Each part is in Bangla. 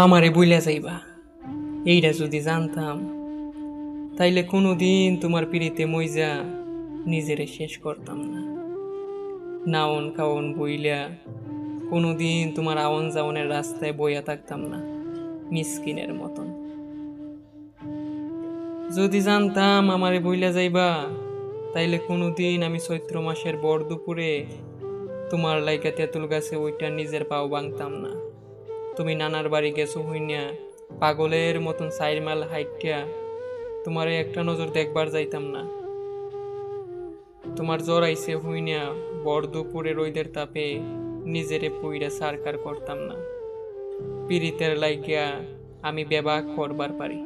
আমারে বইলা যাইবা, এইটা যদি জানতাম তাইলে কোনোদিন তোমার পিড়িতে মইজা নিজেরে শেষ করতাম না। নাওন কাওন বইলা কোনোদিন তোমার আওন যাওনের রাস্তায় বইয়া থাকতাম না মিসকিনের মতন। যদি জানতাম আমারে বইলা যাইবা, তাইলে কোনোদিন আমি চৈত্র মাসের বর দুপুরে তোমার লাইকা তেঁতুল গাছে ওইটা নিজের পাও ভাঙতাম না। তুমি নানার বাড়ি গেছো হইনা পাগলের মতন 4 মাইল হাইটিয়া তোমারে একটা নজর দেখবার যাইতাম না। তোমার জ্বর আইছে হইনা বর দুপুরে রোদের তাপে নিজেরে পুইরা সারকার করতাম না। পীড়িতের লাইগা আমি বেবাক করবার পারি,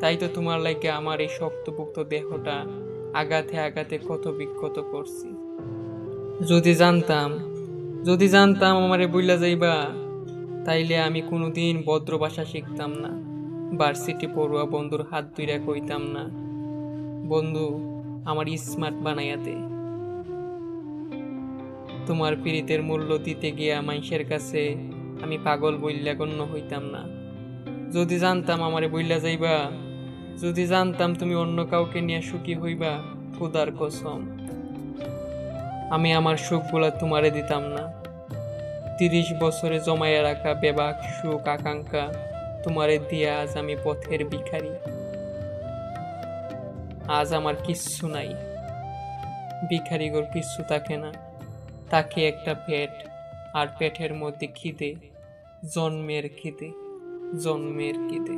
তাই তো তোমার লাইগা আমার এই শক্তপোক্ত দেহটা আঘাতে আঘাতে ক্ষত বিক্ষত করছি। যদি জানতাম, যদি জানতাম আমারে বইলা যাইবা, তাইলে আমি কোনোদিন ভদ্র ভাষা শিখতাম না। ভার্সিটি পড়ুয়া বন্ধুর হাত ধইরা কইতাম না, বন্ধু আমার স্মার্ট বানাইয়া দে। তোমার পীড়িতের মূল্য দিতে গিয়া মানুষের কাছে আমি পাগল বইল্যা গণ্য হইতাম না। যদি জানতাম আমারে বইলা যাইবা, যদি জানতাম তুমি অন্য কাউকে নিয়ে সুখী হইবা, খোদার কসম আমি আমার সুখগুলা তোমারে দিতাম না। 30 বছরে জমাইয়া রাখা বেবাক সুখ আকাঙ্ক্ষা তোমারে দিয়া আজ আমি পথের ভিখারি। আজ আমার কিচ্ছু নাই, ভিখারিগর কিচ্ছু থাকে না, তাকে একটা পেট, আর পেটের মধ্যে খিদে, জন্মের খিদে, জন্মের খিদে।